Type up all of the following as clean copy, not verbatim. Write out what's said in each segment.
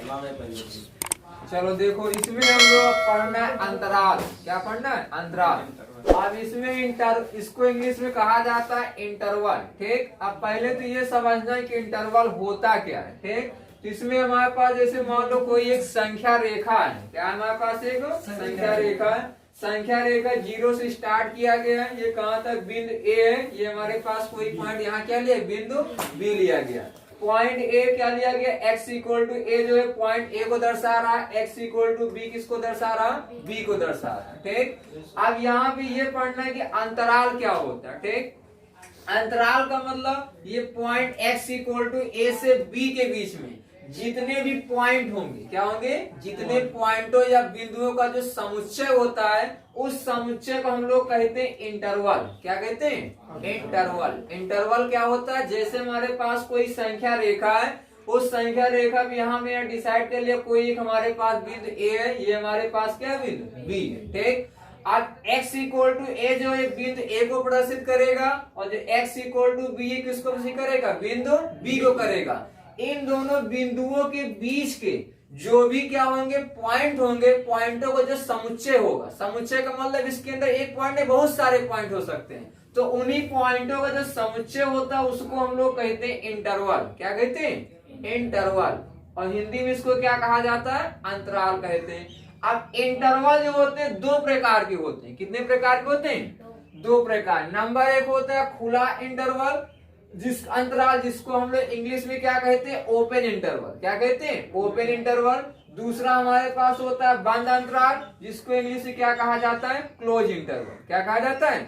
चलो देखो, इसमें हम लोग पढ़ना है अंतराल। क्या पढ़ना है? अंतराल। अब इसमें इसको इंग्लिश में कहा जाता है इंटरवल। ठीक, अब पहले तो ये समझना है कि इंटरवल होता क्या है। ठीक, तो इसमें हमारे पास जैसे मान लो कोई एक संख्या रेखा है। क्या हमारे पास एक संख्या रेखा है। संख्या रेखा 0 से स्टार्ट किया गया है। ये कहाँ तक? बिंदु ए है। ये हमारे पास कोई पॉइंट यहाँ क्या लिया? बिंदु बी लिया गया। पॉइंट ए क्या लिया गया? x इक्वल टू ए जो है पॉइंट ए को दर्शा रहा है। x इक्वल टू बी किसको दर्शा रहा है? बी को दर्शा रहा है। ठीक, अब यहाँ पे ये पढ़ना है कि अंतराल क्या होता है। ठीक, अंतराल का मतलब ये पॉइंट x इक्वल टू ए से बी के बीच में जितने भी पॉइंट होंगे, क्या होंगे? जितने पॉइंटों या बिंदुओं का जो समुच्चय होता है, उस समुच्चय को हम लोग कहते हैं इंटरवल। क्या कहते हैं? इंटरवल। इंटरवल क्या होता है? जैसे हमारे पास कोई संख्या रेखा है, उस संख्या रेखा भी यहाँ में डिसाइड कर लिया कोई एक हमारे पास बिंदु ए है, ये हमारे पास क्या बिंदु बी है। ठीक, अब x इक्वल टू ए जो है बिंदु ए को प्रदर्शित करेगा, और जो x इक्वल टू बी किसको प्रदर्शित करेगा? बिंदु बी को करेगा। इन दोनों बिंदुओं के बीच के जो भी क्या होंगे? पॉइंट होंगे। पॉइंटों का जो समुच्चय होगा, समुच्चय का मतलब इसके अंदर एक पॉइंट नहीं, बहुत सारे पॉइंट हो सकते हैं, तो उन्हीं पॉइंटों का जो समुच्चय होता है उसको हम लोग कहते हैं इंटरवल। क्या कहते हैं? इंटरवल। और हिंदी में इसको क्या कहा जाता है? अंतराल कहते हैं। अब इंटरवल जो होते हैं दो प्रकार के होते हैं। कितने प्रकार के होते हैं? दो प्रकार। नंबर एक होता है खुला इंटरवल, जिस अंतराल जिसको हम लोग इंग्लिश में क्या कहते हैं? Open interval. क्या कहते हैं? Open interval. दूसरा हमारे पास होता है बंद अंतराल, जिसको इंग्लिश में क्या कहा जाता है? Close interval. क्या कहा जाता है?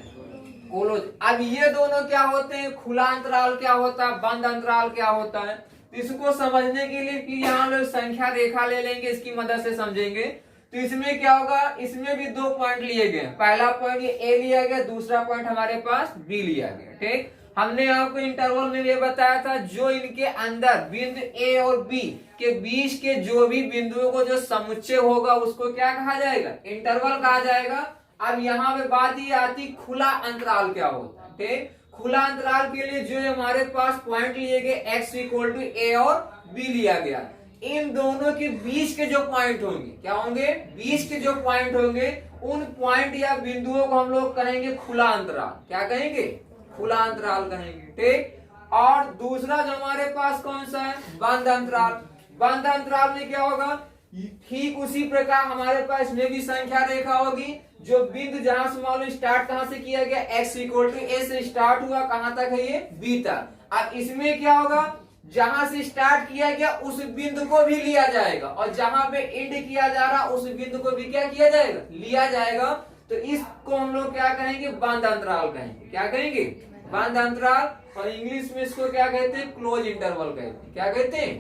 क्लोज। अब ये दोनों क्या होते हैं? खुला अंतराल क्या होता है, बंद अंतराल क्या होता है। इसको समझने के लिए कि यहाँ लोग संख्या रेखा ले लेंगे, इसकी मदद से समझेंगे। तो इसमें क्या होगा? इसमें भी दो पॉइंट लिए गए। पहला पॉइंट ये ए लिया गया, दूसरा पॉइंट हमारे पास बी लिया गया। ठीक, हमने आपको इंटरवल में ये बताया था जो इनके अंदर बिंदु ए और बी के बीच के जो भी बिंदुओं को जो समुच्चय होगा उसको क्या कहा जाएगा? इंटरवल कहा जाएगा। अब यहाँ पे बात ये आती खुला अंतराल क्या होता है। ठीक, खुला अंतराल के लिए जो हमारे पास पॉइंट लिए गए x इक्वल टू ए और बी लिया गया, इन दोनों के बीच के जो पॉइंट होंगे, क्या होंगे? बीच के जो पॉइंट होंगे, उन पॉइंट या बिंदुओं को हम लोग कहेंगे खुला अंतराल। क्या कहेंगे? खुला अंतराल कहेंगे। ठीक, और दूसरा जो हमारे पास कौन सा है? बंद अंतराल। बंद अंतराल में क्या होगा? ठीक उसी प्रकार हमारे पास में भी संख्या रेखा होगी, जो बिंदु जहां से मालूम स्टार्ट कहां से किया गया? x इक्वल टू ए से स्टार्ट हुआ, कहां तक है? ये बी तक। अब इसमें क्या होगा? जहां से स्टार्ट किया गया उस बिंदु को भी लिया जाएगा, और जहां पे एंड किया जा रहा उस बिंदु को भी क्या किया जाएगा? लिया जाएगा। तो इसको हम लोग क्या कहेंगे? बंद अंतराल कहेंगे। क्या कहेंगे? बंद अंतराल। और इंग्लिश में इसको क्या कहते हैं? क्लोज इंटरवल कहते हैं। क्या कहते हैं?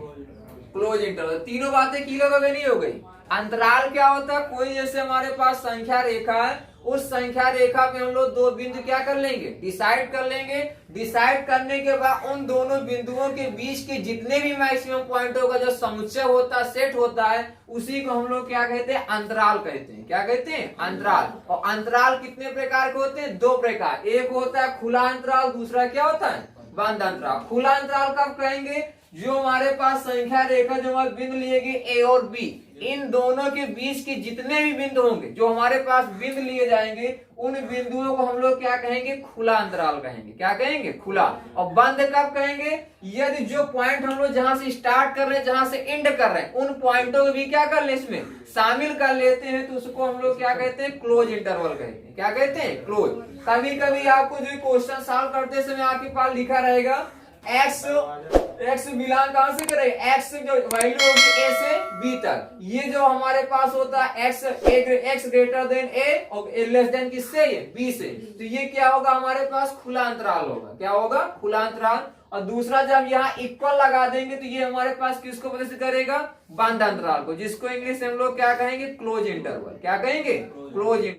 Close interval. तीनों बातें क्लियर हो गई? नहीं हो गई? अंतराल क्या होता है? कोई जैसे हमारे पास संख्या रेखा है, उस संख्या रेखा पे हम लोग दो बिंदु क्या कर लेंगे? डिसाइड कर लेंगे। डिसाइड करने के बाद उन दोनों बिंदुओं के बीच के जितने भी मैक्सिमम पॉइंटों का जो समुच्चय होता है, सेट होता है, उसी को हम लोग क्या कहते हैं? अंतराल कहते हैं। क्या कहते हैं? अंतराल। और अंतराल कितने प्रकार के होते हैं? दो प्रकार। एक होता है खुला अंतराल, दूसरा क्या होता है? बंद अंतराल। खुला अंतराल कब कहेंगे? जो हमारे पास संख्या रेखा जो हमारे बिंदु लिए गए ए और बी, इन दोनों के बीच के जितने भी बिंदु होंगे, जो हमारे पास बिंदु लिए जाएंगे, उन बिंदुओं को हम लोग क्या कहेंगे? खुला अंतराल कहेंगे। क्या कहेंगे? खुला। और बंद कब कहेंगे? यदि जो पॉइंट हम लोग जहां से स्टार्ट कर रहे हैं, जहां से एंड कर रहे हैं, उन पॉइंटों को भी क्या कर ले? इसमें शामिल कर लेते हैं, तो उसको हम लोग क्या कहते हैं? क्लोज इंटरवल कहते हैं। क्या कहते हैं? क्लोज। कभी कभी आपको जो क्वेश्चन सॉल्व करते समय आपके पास लिखा रहेगा x बिलोंग कहां से करें? x जो वैल्यू होगी a से b तक। ये जो हमारे पास होता है x ग्रेटर देन a और लेस देन किससे? ये b से। तो ये क्या होगा? हमारे पास खुला अंतराल होगा। क्या होगा? खुला अंतराल। और दूसरा जब यहाँ इक्वल लगा देंगे तो ये हमारे पास किसको प्रदर्शित करेगा? बंद अंतराल को, जिसको इंग्लिश में हम लोग क्या कहेंगे? Close interval. क्या कहेंगे? क्लोज।